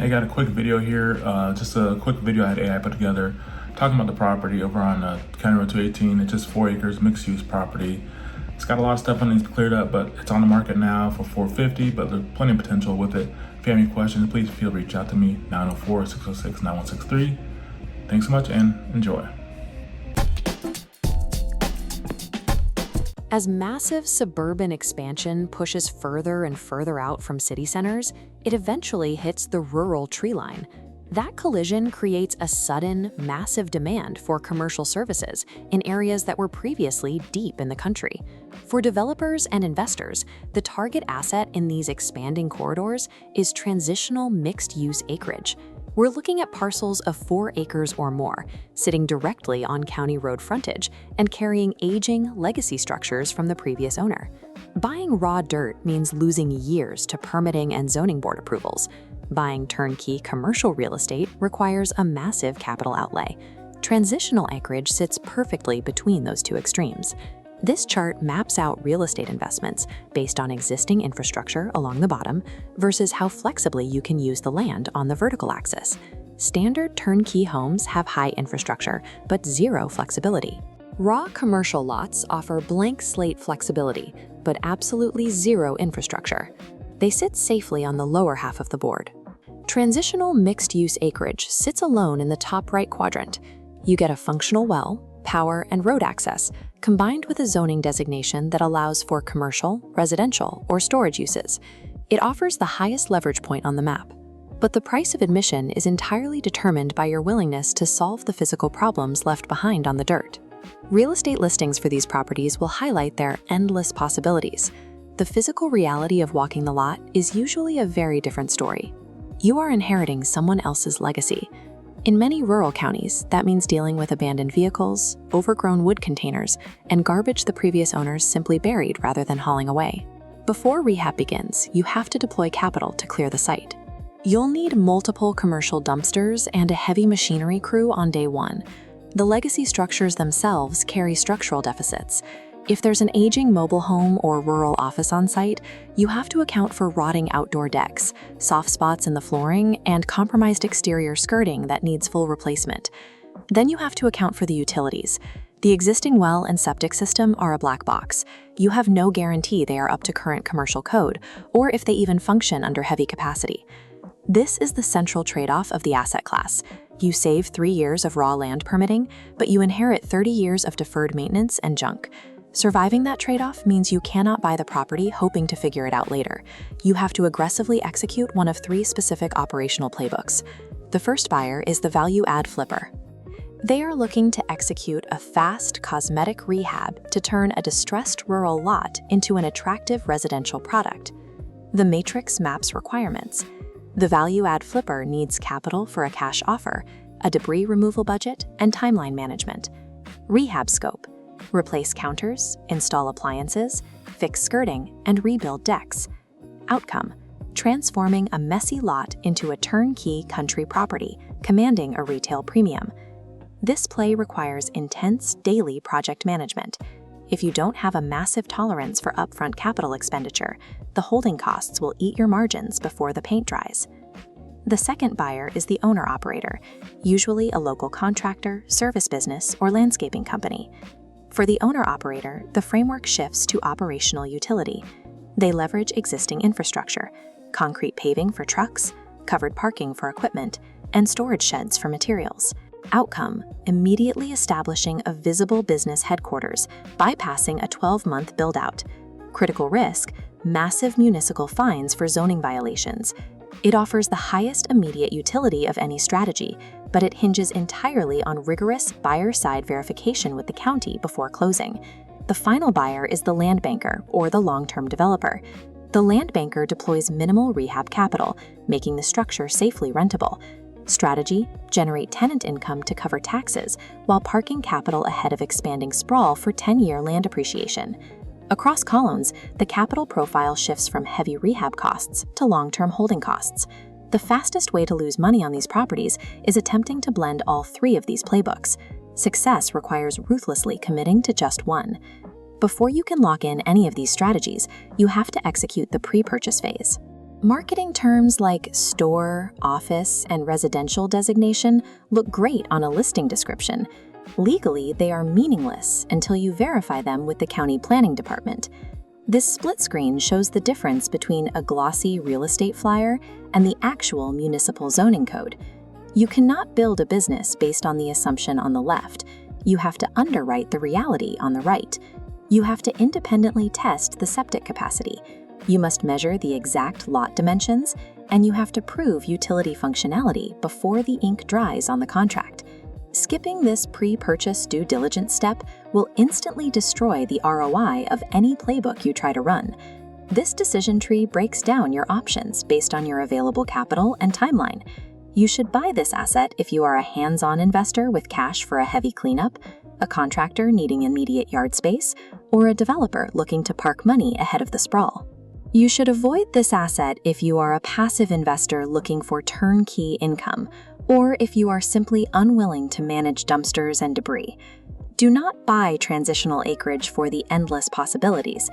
I got a quick video here, just a quick video I had AI put together talking about the property over on County Road 218. It's just 4 acres, mixed use property. It's got a lot of stuff that needs to be cleared up, but it's on the market now for $450, but there's plenty of potential with it. If you have any questions, please feel free to reach out to me, 904-606-9163. Thanks so much and enjoy. As massive suburban expansion pushes further and further out from city centers, it eventually hits the rural tree line. That collision creates a sudden, massive demand for commercial services in areas that were previously deep in the country. For developers and investors, the target asset in these expanding corridors is transitional mixed-use acreage. We're looking at parcels of 4 acres or more, sitting directly on county road frontage and carrying aging legacy structures from the previous owner. Buying raw dirt means losing years to permitting and zoning board approvals. Buying turnkey commercial real estate requires a massive capital outlay. Transitional acreage sits perfectly between those two extremes. This chart maps out real estate investments based on existing infrastructure along the bottom versus how flexibly you can use the land on the vertical axis. Standard turnkey homes have high infrastructure, but zero flexibility. Raw commercial lots offer blank slate flexibility, but absolutely zero infrastructure. They sit safely on the lower half of the board. Transitional mixed-use acreage sits alone in the top right quadrant. You get a functional well, power, and road access, combined with a zoning designation that allows for commercial, residential, or storage uses. It offers the highest leverage point on the map. But the price of admission is entirely determined by your willingness to solve the physical problems left behind on the dirt. Real estate listings for these properties will highlight their endless possibilities. The physical reality of walking the lot is usually a very different story. You are inheriting someone else's legacy. In many rural counties, that means dealing with abandoned vehicles, overgrown wood containers, and garbage the previous owners simply buried rather than hauling away. Before rehab begins, you have to deploy capital to clear the site. You'll need multiple commercial dumpsters and a heavy machinery crew on day one. The legacy structures themselves carry structural deficits. If there's an aging mobile home or rural office on site, you have to account for rotting outdoor decks, soft spots in the flooring, and compromised exterior skirting that needs full replacement. Then you have to account for the utilities. The existing well and septic system are a black box. You have no guarantee they are up to current commercial code, or if they even function under heavy capacity. This is the central trade-off of the asset class. You save 3 years of raw land permitting, but you inherit 30 years of deferred maintenance and junk. Surviving that trade-off means you cannot buy the property hoping to figure it out later. You have to aggressively execute one of 3 specific operational playbooks. The first buyer is the value-add flipper. They are looking to execute a fast, cosmetic rehab to turn a distressed rural lot into an attractive residential product. The matrix maps requirements. The value-add flipper needs capital for a cash offer, a debris removal budget, and timeline management. Rehab scope. Replace counters, install appliances, fix skirting, and rebuild decks. Outcome: transforming a messy lot into a turnkey country property, commanding a retail premium. This play requires intense daily project management. If you don't have a massive tolerance for upfront capital expenditure, the holding costs will eat your margins before the paint dries. The second buyer is the owner-operator, usually a local contractor, service business, or landscaping company. For the owner-operator, the framework shifts to operational utility. They leverage existing infrastructure, concrete paving for trucks, covered parking for equipment, and storage sheds for materials. Outcome: immediately establishing a visible business headquarters, bypassing a 12-month build-out. Critical risk: massive municipal fines for zoning violations. It offers the highest immediate utility of any strategy, but it hinges entirely on rigorous buyer-side verification with the county before closing. The final buyer is the land banker or the long-term developer. The land banker deploys minimal rehab capital, making the structure safely rentable. Strategy: generate tenant income to cover taxes while parking capital ahead of expanding sprawl for 10-year land appreciation. Across columns, the capital profile shifts from heavy rehab costs to long-term holding costs. The fastest way to lose money on these properties is attempting to blend all 3 of these playbooks. Success requires ruthlessly committing to just one. Before you can lock in any of these strategies, you have to execute the pre-purchase phase. Marketing terms like store, office, and residential designation look great on a listing description. Legally, they are meaningless until you verify them with the county planning department. This split screen shows the difference between a glossy real estate flyer and the actual municipal zoning code. You cannot build a business based on the assumption on the left. You have to underwrite the reality on the right. You have to independently test the septic capacity. You must measure the exact lot dimensions, and you have to prove utility functionality before the ink dries on the contract. Skipping this pre-purchase due diligence step will instantly destroy the ROI of any playbook you try to run. This decision tree breaks down your options based on your available capital and timeline. You should buy this asset if you are a hands-on investor with cash for a heavy cleanup, a contractor needing immediate yard space, or a developer looking to park money ahead of the sprawl. You should avoid this asset if you are a passive investor looking for turnkey income, or if you are simply unwilling to manage dumpsters and debris. Do not buy transitional acreage for the endless possibilities.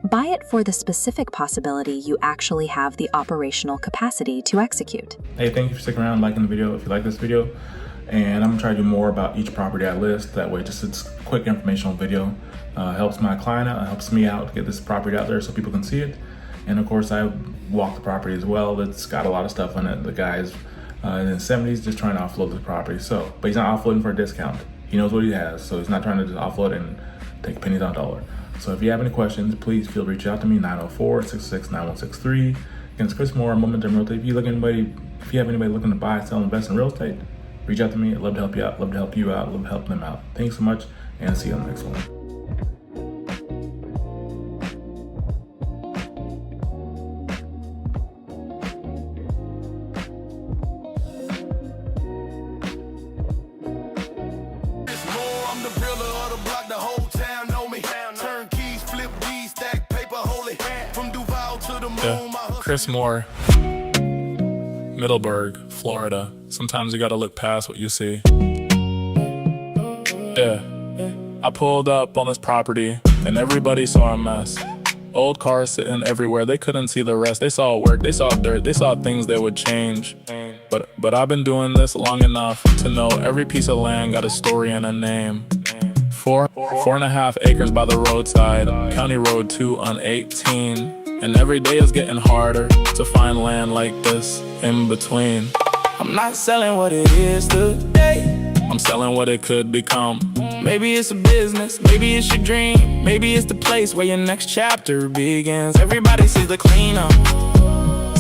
Buy it for the specific possibility you actually have the operational capacity to execute. Hey, thank you for sticking around and liking the video if you like this video. And I'm gonna try to do more about each property I list. That way, just it's a quick informational video. Helps my client out, helps me out to get this property out there so people can see it. And of course, I walk the property as well. It's got a lot of stuff on it. The guy's in his 70s just trying to offload the property. But he's not offloading for a discount. He knows what he has, so he's not trying to just offload and take pennies on dollar. So if you have any questions, please feel reach out to me, 904-666-9163. Again, it's Chris Moore, Momentum Realty. If you have anybody looking to buy, sell, invest in real estate, reach out to me. I'd love to help you out, love to help you out, love to help them out. Thanks so much, and see you on the next one. Chris Moore, Middleburg, Florida. Sometimes you gotta look past what you see. Yeah, I pulled up on this property and everybody saw a mess. Old cars sitting everywhere, they couldn't see the rest. They saw work, they saw dirt, they saw things that would change. But I've been doing this long enough to know every piece of land got a story and a name. 4.5 acres by the roadside, County Road 2 on 18. And every day is getting harder to find land like this in between. I'm not selling what it is today, I'm selling what it could become. Maybe it's a business, maybe it's your dream, maybe it's the place where your next chapter begins. Everybody sees the cleanup,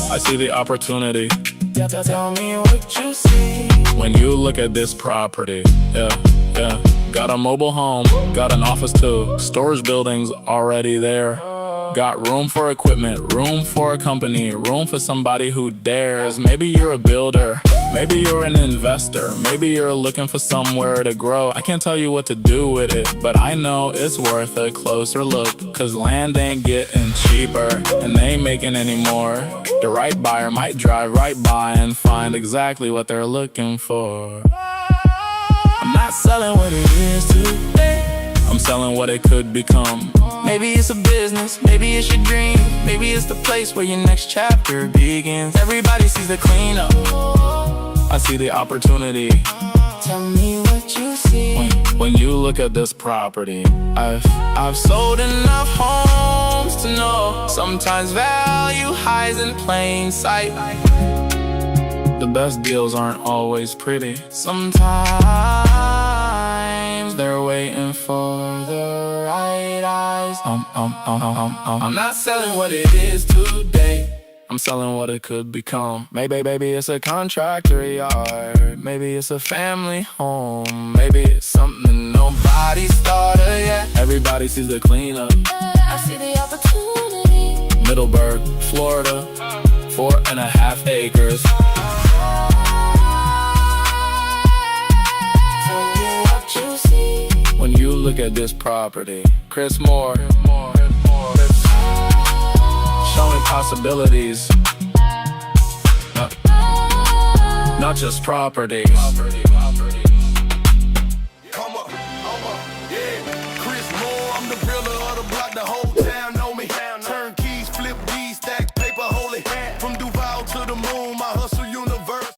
I see the opportunity. Tell me what you see when you look at this property. Yeah. Got a mobile home, got an office too, storage buildings already there. Got room for equipment, room for a company, room for somebody who dares. Maybe you're a builder, maybe you're an investor, maybe you're looking for somewhere to grow. I can't tell you what to do with it, but I know it's worth a closer look. Cause land ain't getting cheaper, and they ain't making any more. The right buyer might drive right by and find exactly what they're looking for. I'm not selling what it is today, I'm selling what it could become. Maybe it's a business, maybe it's your dream, maybe it's the place where your next chapter begins. Everybody sees the cleanup, I see the opportunity. Tell me what you see when you look at this property. I've sold enough homes to know sometimes value hides in plain sight. The best deals aren't always pretty. Sometimes they're waiting for the right eyes. I'm not selling what it is today, I'm selling what it could become. Maybe it's a contractor yard, maybe it's a family home, maybe it's something nobody started yet. Everybody sees the cleanup, I see the opportunity. Middleburg, Florida, 4.5 acres. When you look at this property, Chris Moore, showing possibilities, not just properties.